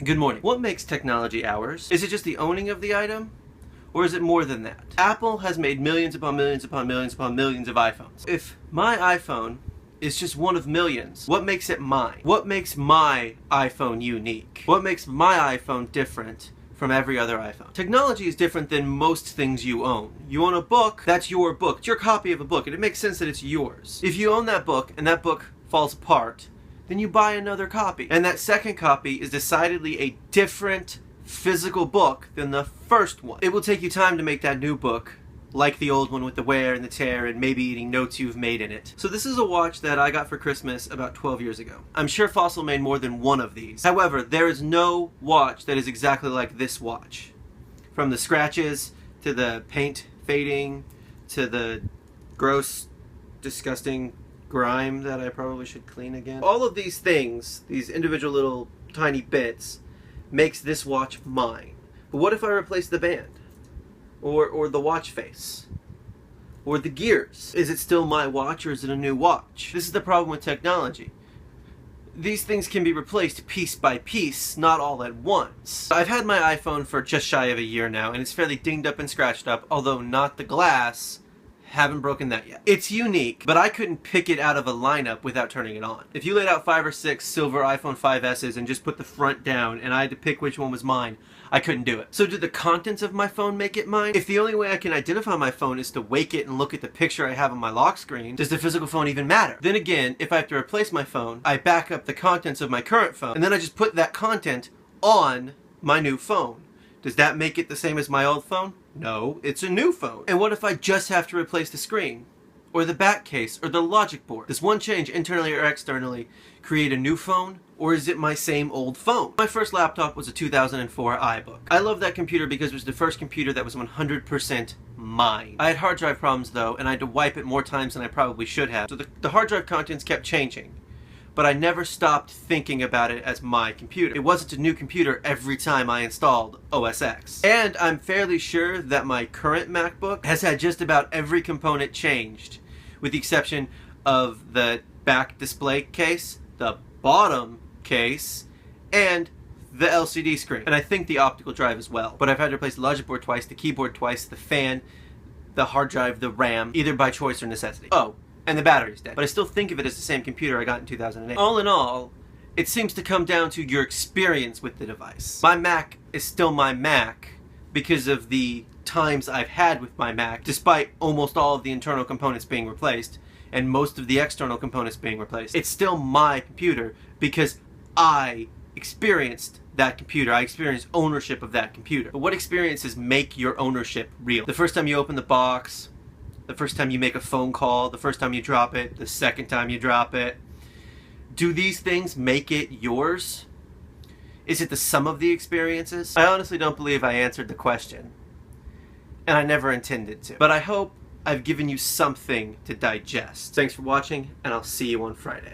Good morning. What makes technology ours? Is it just the owning of the item? Or is it more than that? Apple has made millions upon millions upon millions upon millions of iPhones. If my iPhone is just one of millions, what makes it mine? What makes my iPhone unique? What makes my iPhone different from every other iPhone? Technology is different than most things you own. You own a book, that's your book. It's your copy of a book, and it makes sense that it's yours. If you own that book, and that book falls apart, then you buy another copy. And that second copy is decidedly a different physical book than the first one. It will take you time to make that new book like the old one with the wear and the tear and maybe any notes you've made in it. So this is a watch that I got for Christmas about 12 years ago. I'm sure Fossil made more than one of these. However, there is no watch that is exactly like this watch. From the scratches, to the paint fading, to the gross, disgusting grime that I probably should clean again. All of these things, these individual little tiny bits, makes this watch mine. But what if I replace the band? Or the watch face? Or the gears? Is it still my watch or is it a new watch? This is the problem with technology. These things can be replaced piece by piece, not all at once. I've had my iPhone for just shy of a year now, and it's fairly dinged up and scratched up, although not the glass. Haven't broken that yet. It's unique, but I couldn't pick it out of a lineup without turning it on. If you laid out 5 or 6 silver iPhone 5S's and just put the front down and I had to pick which one was mine, I couldn't do it. So do the contents of my phone make it mine? If the only way I can identify my phone is to wake it and look at the picture I have on my lock screen, does the physical phone even matter? Then again, if I have to replace my phone, I back up the contents of my current phone, and then I just put that content on my new phone. Does that make it the same as my old phone? No, it's a new phone. And what if I just have to replace the screen? Or the back case? Or the logic board? Does one change internally or externally create a new phone? Or is it my same old phone? My first laptop was a 2004 iBook. I love that computer because it was the first computer that was 100% mine. I had hard drive problems though, and I had to wipe it more times than I probably should have. So the hard drive contents kept changing. But I never stopped thinking about it as my computer. It wasn't a new computer every time I installed OS X. And I'm fairly sure that my current MacBook has had just about every component changed, with the exception of the back display case, the bottom case, and the LCD screen. And I think the optical drive as well. But I've had to replace the logic board twice, the keyboard twice, the fan, the hard drive, the RAM, either by choice or necessity. Oh, and the battery's dead. But I still think of it as the same computer I got in 2008. All in all, it seems to come down to your experience with the device. My Mac is still my Mac because of the times I've had with my Mac, despite almost all of the internal components being replaced and most of the external components being replaced. It's still my computer because I experienced that computer. I experienced ownership of that computer. But what experiences make your ownership real? The first time you open the box, the first time you make a phone call, the first time you drop it, the second time you drop it. Do these things make it yours? Is it the sum of the experiences? I honestly don't believe I answered the question. And I never intended to. But I hope I've given you something to digest. Thanks for watching, and I'll see you on Friday.